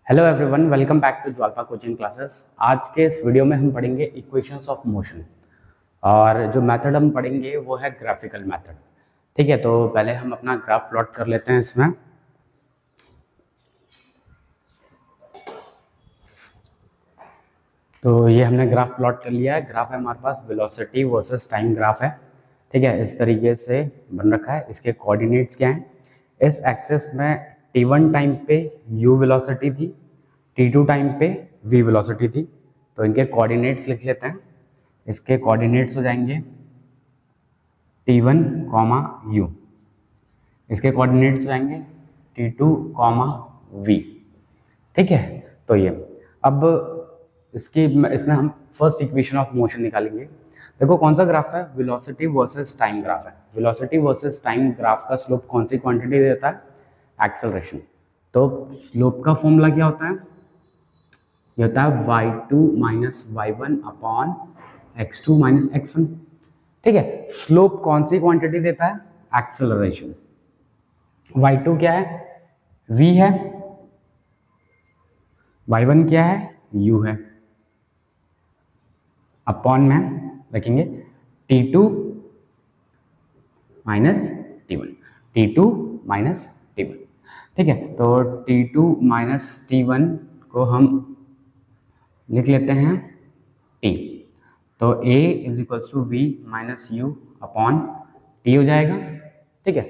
Hello everyone, welcome back to Jwalpa coaching classes. आज के इस वीडियो में हम पढ़ेंगे इक्वेशंस ऑफ मोशन और जो मेथड हम पढ़ेंगे वो है ग्राफिकल मेथड। ठीक है, तो पहले हम अपना ग्राफ प्लॉट कर लेते हैं इसमें। तो ये हमने ग्राफ प्लॉट कर लिया है। ग्राफ है हमारे पास वेलोसिटी वर्सेस टाइम ग्राफ है। ठीक है, इस तरीके से बन रखा है। इसके कोऑर्डिनेट्स क्या हैं? इस एक्सिस में t1 टाइम पे u वेलोसिटी थी, t2 टाइम पे v वेलोसिटी थी। तो इनके कोऑर्डिनेट्स लिख लेते हैं। इसके कोऑर्डिनेट्स हो जाएंगे t1, u। इसके कोऑर्डिनेट्स हो जाएंगे t2, v। ठीक है, तो ये अब इसमें हम फर्स्ट इक्वेशन ऑफ मोशन निकालेंगे। देखो कौन सा ग्राफ है? वेलोसिटी वर्सेस टाइम ग्राफ है। वेलोसिटी वर्सेस टाइम ग्राफ का स्लोप कौन सी क्वांटिटी देता है? एक्सेलरेशन। तो स्लोप का फॉर्मूला क्या होता है? ये होता है y2 minus y1 upon x2 minus x1। ठीक है, स्लोप कौन सी क्वांटिटी देता है? एक्सेलरेशन। y2 क्या है? v है। y1 क्या है? u है। अपॉन में रखेंगे t2 minus t1, t2 minus t1। ठीक है, तो t2 माइनस t1 को हम लिख लेते हैं t। तो a is equals to v minus u upon t हो जाएगा। ठीक है,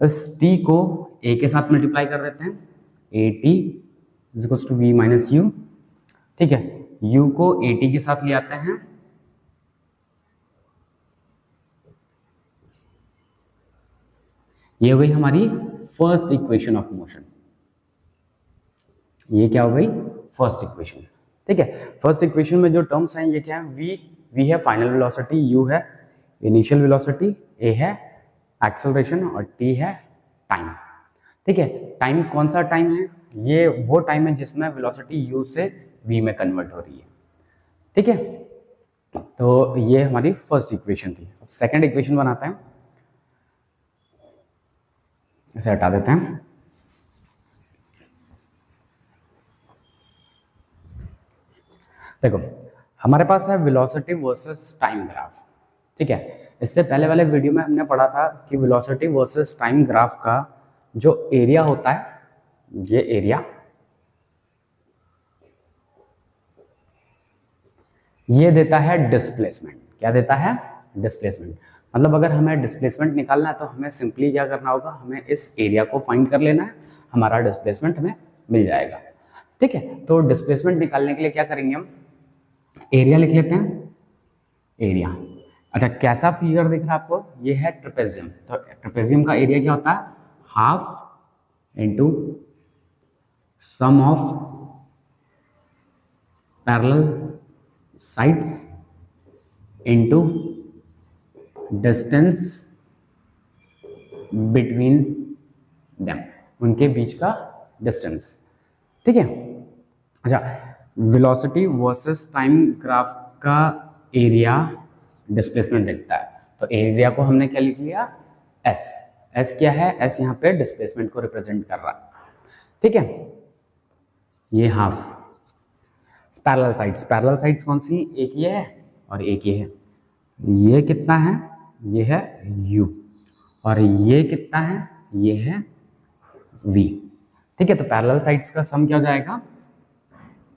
इस t को a के साथ मल्टीप्लाई कर देते हैं, a t is equals to v minus u. ठीक है, u को a t के साथ ले आते हैं, ये हो गई हमारी फर्स्ट इक्वेशन ऑफ मोशन। ये क्या हो गई? First equation. ठीक है, फर्स्ट इक्वेशन में जो टर्म्स हैं ये क्या है? v है फाइनल वेलोसिटी, u है इनिशियल वेलोसिटी, a है एक्सेलरेशन और t है टाइम। ठीक है, टाइम कौन सा टाइम है? ये वो टाइम है जिसमें वेलोसिटी u से v में कन्वर्ट हो रही है। ठीक है, तो ये हमारी फर्स्ट इक्वेशन थी। अब सेकेंड इक्वेशन बनाते हैं, इसे हटा देते हैं। देखो हमारे पास है वेलोसिटी वर्सेस टाइम ग्राफ। ठीक है, इससे पहले वाले वीडियो में हमने पढ़ा था कि वेलोसिटी वर्सेस टाइम ग्राफ का जो एरिया होता है, ये एरिया, ये देता है डिस्प्लेसमेंट। क्या देता है? डिस्प्लेसमेंट। मतलब अगर हमें डिस्प्लेसमेंट निकालना है तो हमें सिंपली क्या करना होगा? हमें इस एरिया को फाइंड कर लेना है, हमारा डिस्प्लेसमेंट हमें मिल जाएगा। ठीक है, तो डिस्प्लेसमेंट निकालने के लिए क्या करेंगे? हम एरिया लिख लेते हैं, एरिया। अच्छा, कैसा फिगर दिख रहा है आपको? ये है ट्रेपेजियम। तो ट्रेपेजियम का एरिया क्या होता है? Half into sum of parallel sides into distance between them, उनके बीच का डिस्टेंस। ठीक है, अच्छा, वेलोसिटी वर्सेस टाइम ग्राफ का एरिया डिस्प्लेसमेंट दिखता है। तो एरिया को हमने क्या लिख लिया? एस। एस क्या है? एस यहाँ पे डिस्प्लेसमेंट को रिप्रेजेंट कर रहा है। ठीक है, ये half. Parallel sides, parallel sides कौन सी? एक ये है और एक ये है। ये कितना है? ये है u। और ये कितना है? ये है v। ठीक है, तो पैरेलल साइड्स का सम क्या हो जाएगा?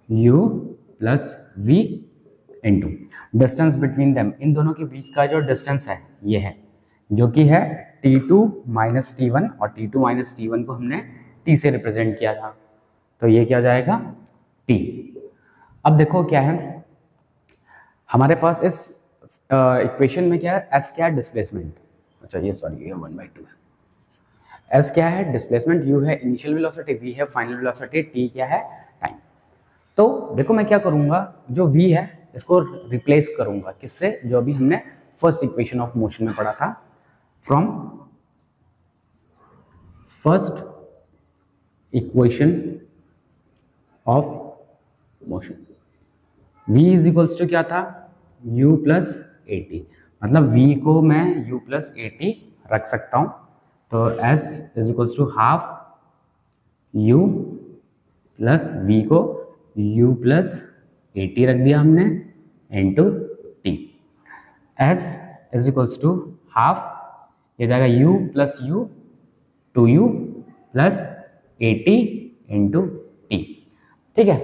u plus v into distance between them, इन दोनों के बीच का जो डिस्टेंस है ये है, जो कि है t2 माइनस t1, और t2 माइनस t1 को हमने t से रिप्रेजेंट किया था। तो ये क्या हो जाएगा? t। अब देखो क्या है हमारे पास इस इक्वेशन में, क्या है? s क्या है? डिस्प्लेसमेंट। अच्छा ये सॉरी, ये 1/2 है। s क्या है? डिस्प्लेसमेंट, u है इनिशियल वेलोसिटी, v है फाइनल वेलोसिटी, t क्या है? टाइम। तो देखो मैं क्या करूंगा, जो v है इसको रिप्लेस करूंगा किससे? जो अभी हमने फर्स्ट इक्वेशन ऑफ मोशन में पढ़ा था, from first equation of motion. v is equals to क्या था? u plus a t. मतलब v को मैं u प्लस ए टी रख सकता हूं। तो s is equals to half u plus v को u प्लस ए टी रख दिया हमने into t. s is equals to half, ये जाएगा u plus u 2u plus a t into t. ठीक है,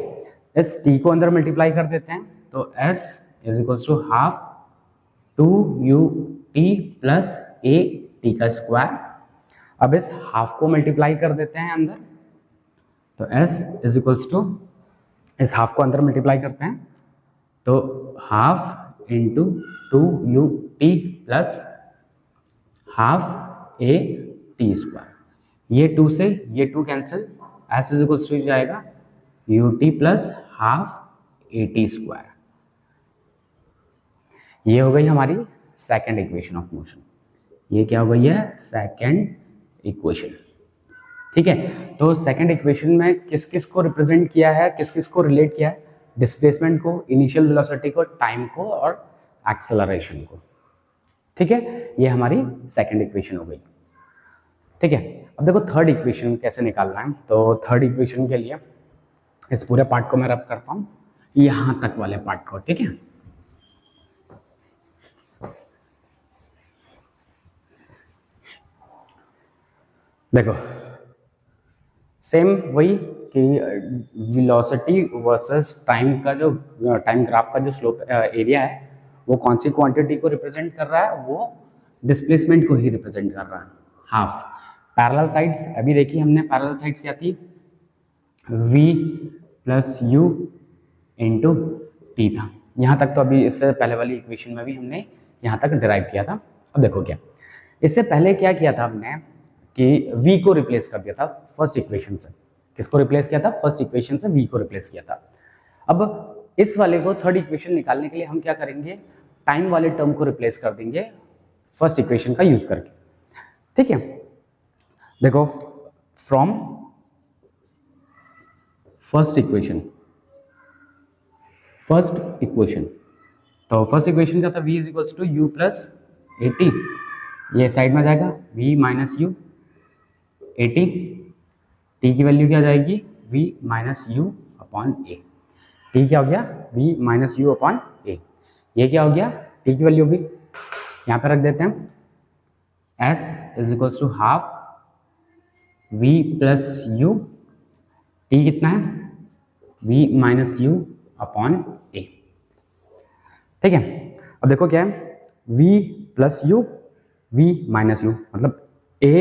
इस t को अंदर मल्टीप्लाई कर देते हैं तो s is equals to half 2u t plus a t का स्क्वायर। अब इस हाफ को मल्टीप्लाई कर देते हैं अंदर तो s इज इक्वल्स टू, इस हाफ को अंदर मल्टीप्लाई करते हैं तो half into 2u t plus half a t square. ये 2 से ये 2 cancel, s is equals to जाएगा u t plus half a t square. ये हो गई हमारी सेकेंड इक्वेशन ऑफ मोशन। ये क्या हो गई है? Second equation. ठीक है, तो सेकेंड इक्वेशन में किस किस को रिप्रेजेंट किया है, किस किस को रिलेट किया है? डिस्प्लेसमेंट को, इनिशियल वेलोसिटी को, टाइम को और एक्सेलरेशन को। ठीक है, ये हमारी सेकेंड इक्वेशन हो गई। ठीक है, अब देखो थर्ड इक्वेशन कैसे निकालना है। तो थर्ड इक्वेशन के लिए इस पूरे पार्ट को मैं रब करता हूँ यहाँ तक वाले पार्ट को। ठीक है, देखो सेम वही कि वेलोसिटी वर्सेस टाइम का जो टाइम ग्राफ का जो स्लोप एरिया है वो कौन सी क्वांटिटी को रिप्रेजेंट कर रहा है? वो डिस्प्लेसमेंट को ही रिप्रेजेंट कर रहा है, हाफ। पैरेलल साइड्स अभी देखी हमने, पैरेलल साइड्स क्या थी? v plus you into T था। यहाँ तक तो अभी इससे पहले वाली इक्वेशन में भी हमने यहाँ तक डिराइव किया था। अब देखो क्या, इससे पहले क्या किया था हमने कि v को रिप्लेस कर दिया था फर्स्ट इक्वेशन से। किसको रिप्लेस किया था? फर्स्ट इक्वेशन से v को रिप्लेस किया था। अब इस वाले को थर्ड इक्वेशन निकालने के लिए हम क्या करेंगे? टाइम वाले टर्म को रिप्लेस कर देंगे फर्स्ट इक्वेशन का यूज करके। ठीक है, देखो फ्रॉम फर्स्ट इक्वेशन, तो फर्स्ट इक्वेशन क्या था? v is equals to u plus a t, ये साइड में जाएगा v minus u a t, t की वैल्यू क्या जाएगी? v minus u upon a. T क्या हो गया? v minus u upon a. ये क्या हो गया? टी की वैल्यू भी यहाँ पे रख देते हैं, s is equals to half v plus u, t कितना है? v minus u upon a. ठीक है, अब देखो क्या है? v plus u, v minus u, मतलब a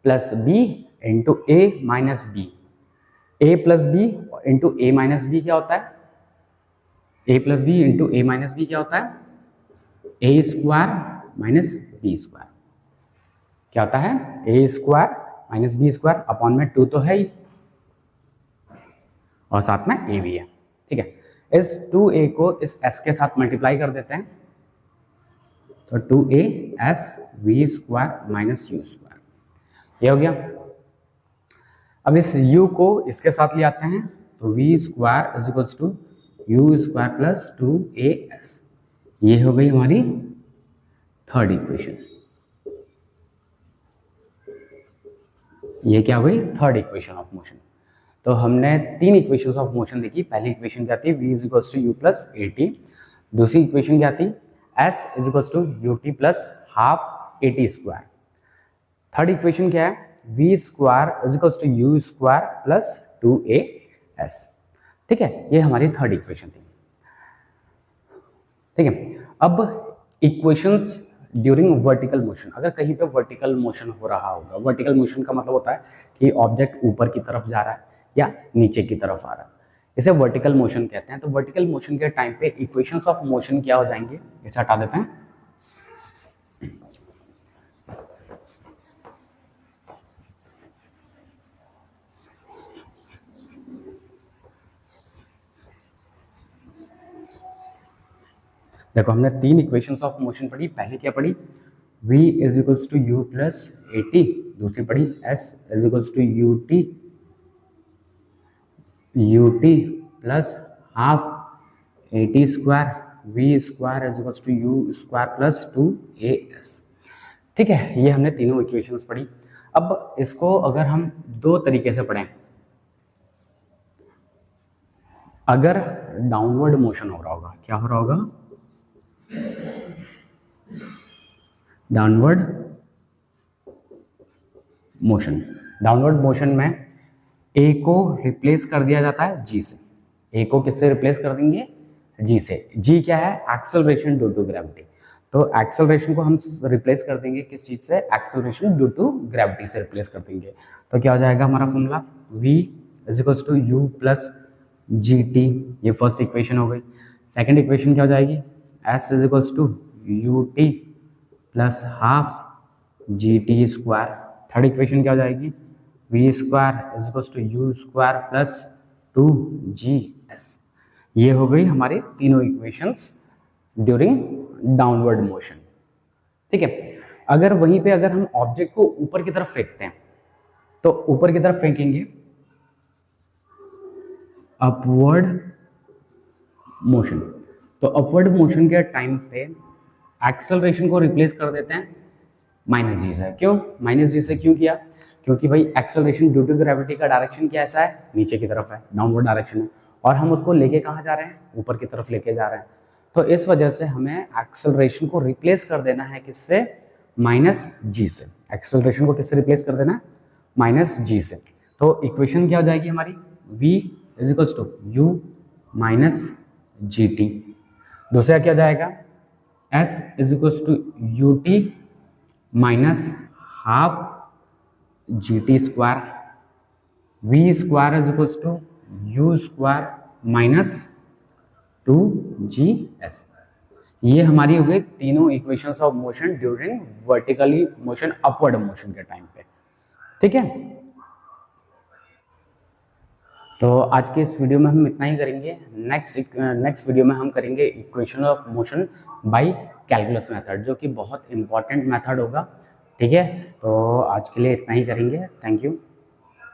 plus b into a minus b. A plus b into a minus b क्या होता है? A plus b into a minus b क्या होता है? A square minus b square. क्या होता है? A square minus b square upon में 2 तो है ही और साथ में ए भी है। ठीक है, इस 2a को इस s के साथ मल्टीप्लाई कर देते हैं तो 2a s v square minus you square, ये हो गया। अब इस u को इसके साथ ले आते हैं तो v square is equals to u square plus 2as, ये हो गई हमारी थर्ड इक्वेशन। ये क्या हो गई? Third equation of motion. तो हमने 3 इक्वेशंस ऑफ मोशन देखी। पहली इक्वेशन क्या थी? v is equals to u plus a t. दूसरी इक्वेशन क्या थी? s is equals to u t plus half a t square. Third equation क्या है? v square is equals to u square plus 2as। ठीक है, ये हमारी third equation थी। ठीक है, अब इक्वेशंस ड्यूरिंग वर्टिकल मोशन, अगर कहीं पे वर्टिकल मोशन हो रहा होगा, वर्टिकल मोशन का मतलब होता है कि ऑब्जेक्ट ऊपर की तरफ जा रहा है या नीचे की तरफ आ रहा है, इसे वर्टिकल मोशन कहते हैं। तो वर्टिकल मोशन के टाइम पे इक्वेशंस ऑफ मोशन क्या हो जाएंगे? इसे हटा देते हैं। देखो हमने 3 इक्वेशंस ऑफ मोशन पढ़ी। पहली क्या पढ़ी? v is equals to u plus a t. दूसरी पढ़ी s is equals to u t plus half a t square, v square is equals to u square plus 2as। ठीक है, ये हमने तीनों इक्वेशंस पढ़ी। अब इसको अगर हम 2 तरीके से पढ़ें अगर डाउनवर्ड मोशन हो रहा होगा, क्या हो रहा होगा, डाउनवर्ड मोशन। डाउनवर्ड मोशन में ए को रिप्लेस कर दिया जाता है जी से। ए को किससे रिप्लेस कर देंगे, जी से। जी क्या है, एक्सेलरेशन ड्यू टू ग्रेविटी। तो एक्सेलरेशन को हम रिप्लेस कर देंगे किस चीज से, एक्सेलरेशन ड्यू टू ग्रेविटी से रिप्लेस कर देंगे। तो क्या हो जाएगा हमारा formula, v is equals to u plus G T, ये फर्स्ट इक्वेशन हो गई। सेकंड इक्वेशन क्या हो जाएगी, s is equals to u t plus half g t square. Third equation क्या हो जाएगी, we square is equals to u square plus two g s. ये हो गई हमारी तीनों इक्वेशंस ड्यूरिंग डाउनवर्ड मोशन। ठीक है, अगर वहीं पे अगर हम ऑब्जेक्ट को ऊपर की तरफ फेंकते हैं, तो ऊपर की तरफ फेंकेंगे अपवर्ड मोशन। तो अपवर्ड मोशन के टाइम पे एक्सेलरेशन को रिप्लेस कर देते हैं माइनस जी से। क्यों माइनस जी से क्यों किया, क्योंकि भाई एक्सेलरेशन ड्यू टू ग्रेविटी का डायरेक्शन क्या ऐसा है, नीचे की तरफ है, डाउनवर्ड डायरेक्शन है, और हम उसको लेके कहाँ जा रहे हैं, ऊपर की तरफ लेके जा रहे हैं। तो इस वजह से हमें एक्सेलरेशन को रिप्लेस कर देना है किससे, माइनस जी से। एक्सेलरेशन को किससे रिप्लेस कर देना है, माइनस जी से। तो इक्वेशन क्या हो जाएगी हमारी, v is equals to u minus g t. दूसरा क्या हो जाएगा, s is equals to u t minus half g t square. V square is equals to u square minus two g s. ये हमारी हो गई तीनों equations of motion during vertically motion, upward motion के टाइम पे। ठीक है, तो आज के इस वीडियो में हम इतना ही करेंगे। नेक्स्ट वीडियो में हम करेंगे equation of motion by calculus method, जो कि बहुत इंपॉर्टेंट मेथड होगा। ठीक है, तो आज के लिए इतना ही करेंगे। Thank you.